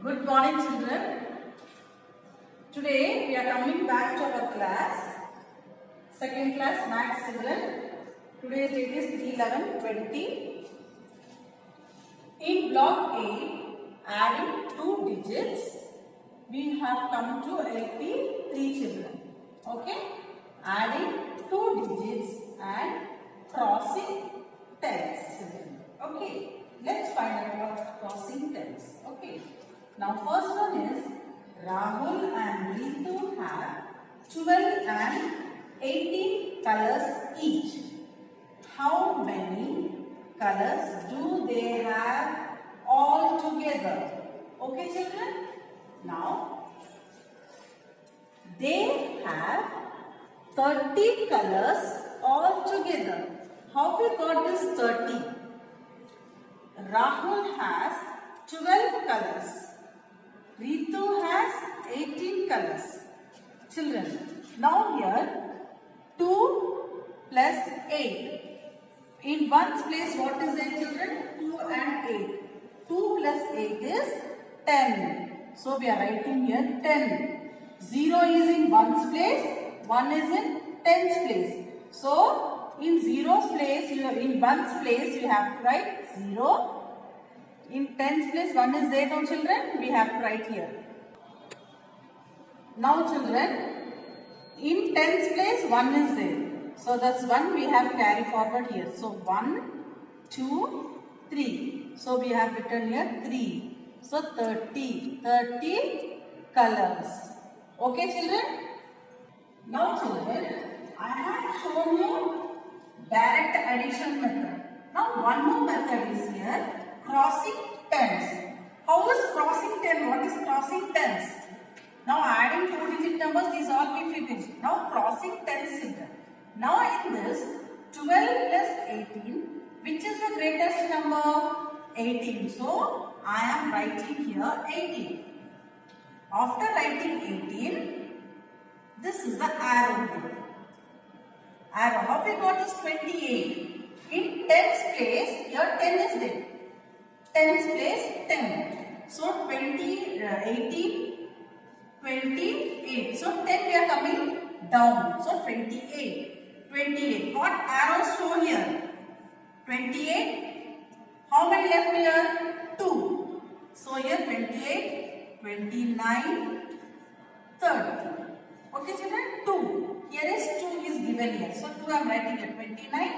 Good morning, children. Today we are coming back to our class, second class maths, children. Today's date is 3/11/20. In block A, adding two digits, we have come to 83, children. Okay, adding two digits and crossing tens, children. Okay, let's find out what crossing tens. Okay, now first one is Rahul and Ritu have 12 and 18 colors each. How many colors do they have all together? Okay, children. Now they have 30 colors all together. How we got this 30? Rahul has 12 colors. Ritu has 18 colors. Children, now here 2 plus 8. In ones place, what is it, children? 2 and 8. 2 plus 8 is 10. So we are writing here 10. 0 is in ones place, 1 is in tens place. So in zeros place, in ones place, you have to write 0. In tens place, 1 is there, no children? We have to write here. Now children, in tens place, 1 is there. So that's 1 we have carry forward here. So 1, 2, 3. So we have written here 3. So 30 colors. Okay, children? Now children, I have shown you direct addition method. Now one more method is here, crossing tens. How is crossing 10? What is crossing tens? Now adding 2-digit numbers, these all be finished. Now crossing tens, children. Now in this 12 plus 18, which is the greatest number? 18. So I am writing here 18. After writing 18, this is the arrow here. Arrow. How we got this 28? In tens place, here 10 is there. Tens place 10. So 18, 28. So 10 we are coming down. So 28. 28. What arrows show here? 28. How many left here? 2. So here 28, 29, 30. Okay, children? 2. Here is 2 is given here. So 2 I am writing here. 29,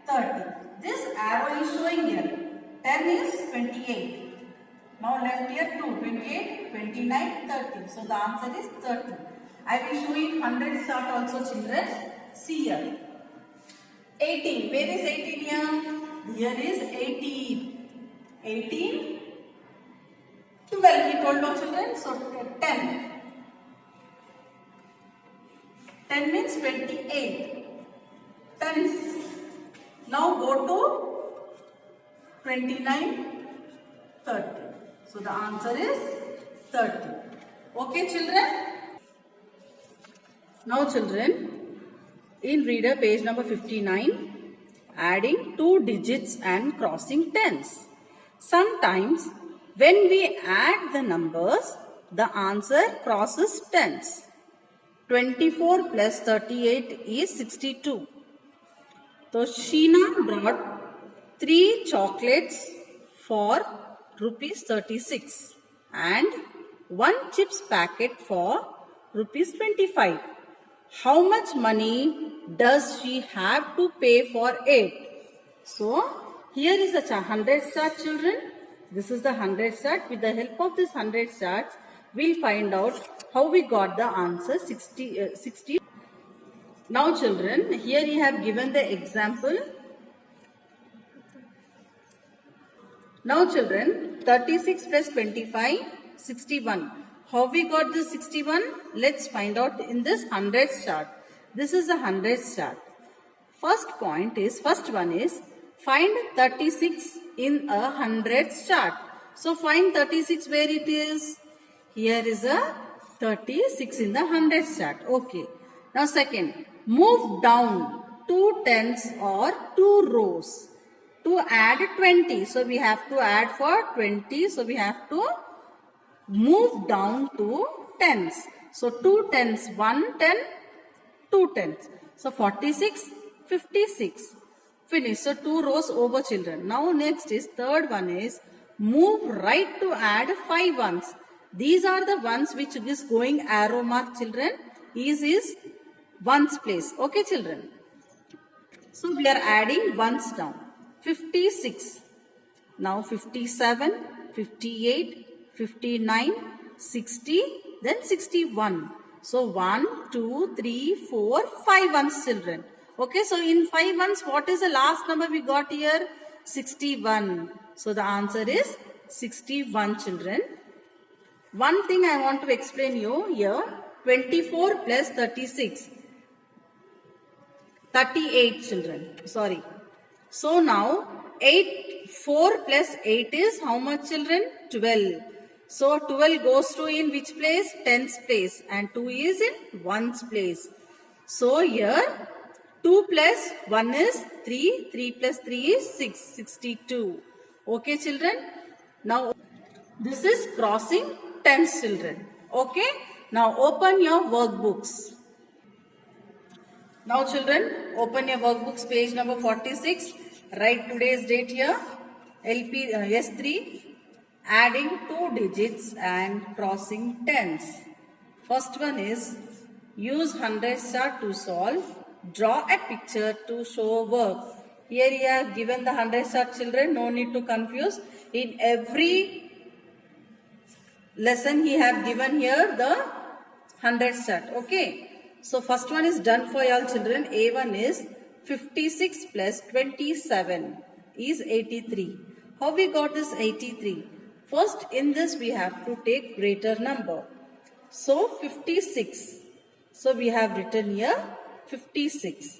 30. This arrow is showing here. 10 is 28. Now left here 2. 28, 29, 30. So the answer is 30. I will show you 100 chart also, children. See here. 18. Where is 18 here? Here is 18. 18. 12 we told no, children. So 10. 10 means 28. 10. Now go to 29, 30. So the answer is 30. Okay, children? Now children, in reader page number 59, adding two digits and crossing tens. Sometimes when we add the numbers, the answer crosses tens. 24 plus 38 is 62. So Sheena brought 3 chocolates for rupees 36 and 1 chips packet for rupees 25. How much money does she have to pay for it? So here is the 100 chart, children. This is the 100 chart. With the help of this 100 charts, we'll find out how we got the answer 60. Now children, here you have given the example. Now children, 36 plus 25, 61. How we got this 61? Let's find out in this 100 chart. This is the 100 chart. First one is find 36 in a 100 chart. So find 36 where it is. Here is a 36 in the 100 chart. Okay. Now second, move down 2 tens or 2 rows to add 20. So we have to add for 20. So we have to move down to tens. So 2 tens, 1 10, 2 tens. So 46, 56. Finish. So 2 rows over, children. Now next is third one is move right to add 5 ones. These are the ones which is going arrow mark, children. Is ones place. Okay, children. So we are adding ones now. 56. Now 57, 58, 59, 60, then 61. So 1, 2, 3, 4, 5 ones, children. Okay, so in 5 ones, what is the last number we got here? 61. So the answer is 61, children. One thing I want to explain you here, 24 plus 36. 38, children. Sorry. So now 4 plus 8 is how much, children? 12. So 12 goes to in which place? Tens place. And 2 is in ones place. So here 2 plus 1 is 3. 3 plus 3 is 6. 62. Okay, children. Now this is crossing tens, children. Okay. Now open your workbooks. Now children, open your workbooks, page number 46. Write today's date here. S3, adding 2 digits and crossing tens. First one is use 100 chart to solve. Draw a picture to show work. Here you have given the 100 chart, children. No need to confuse. In every lesson he have given here the 100 chart. Okay. So first one is done for all, children. A1 is 56 plus 27 is 83. How we got this 83? First in this we have to take greater number. So 56. So we have written here 56.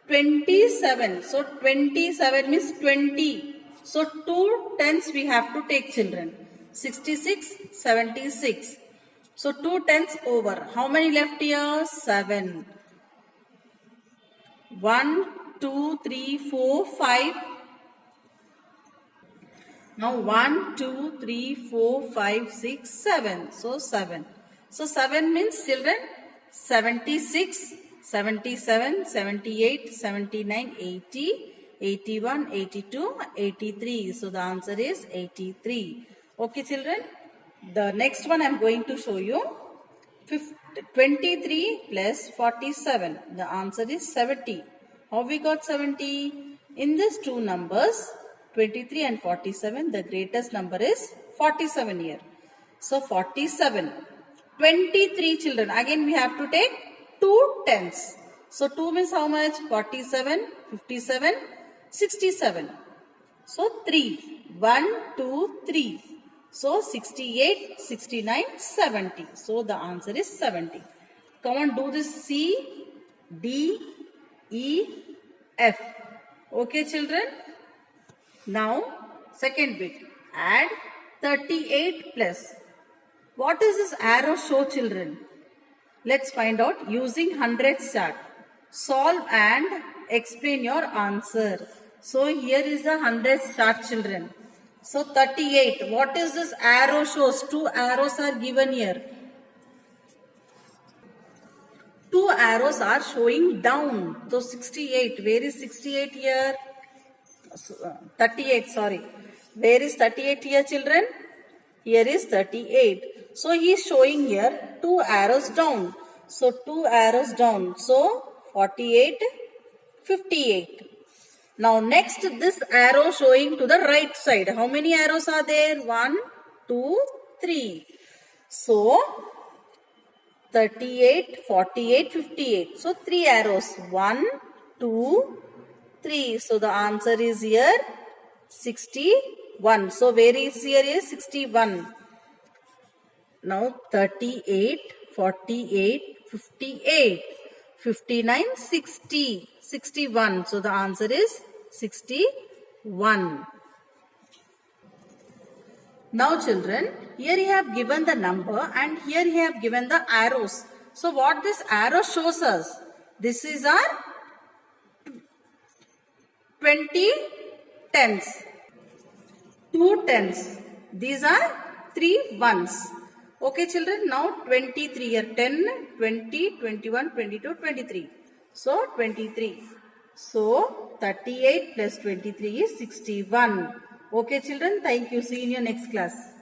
27. So 27 means 20. So 2 tens we have to take, children. 66, 76. So 2 tens over. How many left here? 7. 1, 2, 3, 4, 5. Now 1, 2, 3, 4, 5, 6, 7. So 7. So 7 means, children, 76, 77, 78, 79, 80, 81, 82, 83. So the answer is 83. Okay, children. The next one I am going to show you. 23 plus 47. The answer is 70. How we got 70? In these two numbers, 23 and 47, the greatest number is 47 here. So 47. 23, children. Again we have to take 2 tens. So 2 means how much? 47, 57, 67. So 3. 1, 2, 3. So 68, 69, 70. So the answer is 70. Come on, do this C, D, E, F. Okay, children. Now, second bit. Add 38 plus. What is this arrow show, children? Let's find out using 100 chart. Solve and explain your answer. So here is the 100 chart, children. So 38. What is this arrow shows? 2 arrows are given here. 2 arrows are showing down. So 68. Where is 68 here? 38, sorry. Where is 38 here, children? Here is 38. So he is showing here 2 arrows down. So 2 arrows down. So 48, 58. Now next this arrow showing to the right side. How many arrows are there? 1, 2, 3. So 38, 48, 58. So 3 arrows. 1, 2, 3. So the answer is here 61. So where is here is 61. Now 38, 48, 58, 59, 60. 61. So the answer is 61. Now children, here he have given the number and here he have given the arrows. So what this arrow shows us? This is our 20 tens. 2 tens. These are 3 ones. Okay children, now 23 here, 10, 20, 21, 22, 23. So 23. So 38 plus 23 is 61. Okay children, thank you. See you in your next class.